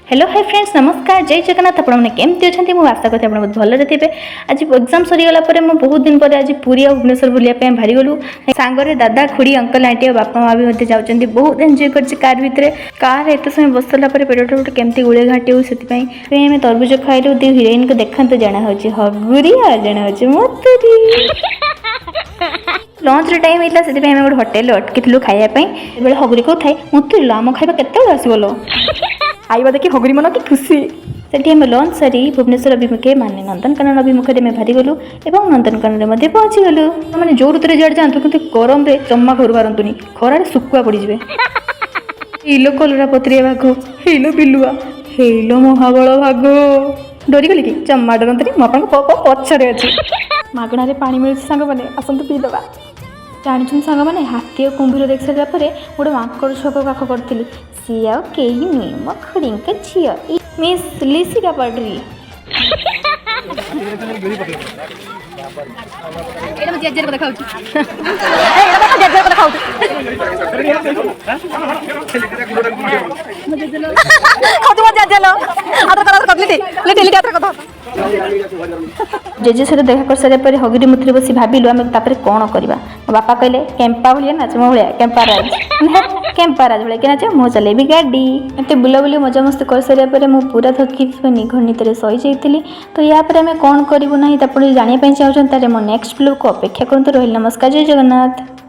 Hello hi friends नमस्कार जय जगन्नाथ आपने केमती अच्छा मुझे आशा करते बहुत भलरे थे। आज एग्जाम सरीगला बहुत दिन पर आज पुरी और भुवनेश्वर बुलाया बाहरी गलु सांगरे दादा खुड़ी अंकल आंटी और बापा माँ भी जाऊँच बहुत एंजॉय कर कार भितर कार एत समय बस सारा पेट गोटे केमती गुड़े घाटी हो से तरबुज खाइलु दी हिरोइन को देखा तो जाना हो हगुरी और जाना हो मतुरी लंच टाइम होता से गोटे होटेल अटकी खायापी हगुरी कौ थाए मतुरी आम खाଇବା କେତେବେଳେ ଆସିଗଲ आईवा देखिए हगुरी मन की खुशी से आम लंच सारी भुवनेश्वर अभिमुखे माने नंदनकानन अभिमुखे आम बाहरी गलु और नंदनकानन पहुँची गलु मैंने जो ऋतु जुआड़े जातु कि गरम में जमा घर बारतुनि खरार सुकुआ पड़े हिलो कलरा पत्रिया भाग हिलो बिलुआ हिलो महाबल भाग डरीगली कि जमा डरतनी मो पछरे अच्छी मगणारे पा मिलूँ सांग मैंने आसतु पीदबा जानी सांग मैंने हाथी और कुंभीर देख सारा गोटे माकड़ छक पाख करी सी आई नुहे मो खुड़ी झील मिस लिसिका पड्री जेजे सहित देखा कर सारे हगिरी मुथरी बस भाविलु आम कौन करवा बापा कहले केम्पा भाया नाच मो भाया केम्पाराज केम्पाराज भाई नाच मो चलेबी गाड़ी एत बुलाबुली मजामस्ती कर सारे मुझे पूरा थकी निघ नीति सही जाइली तो या आम कौन करूँ ना जानवाई चाहते मो नेक्स्ट ब्लॉग को अपेक्षा करते रही नमस्कार जय जगन्नाथ।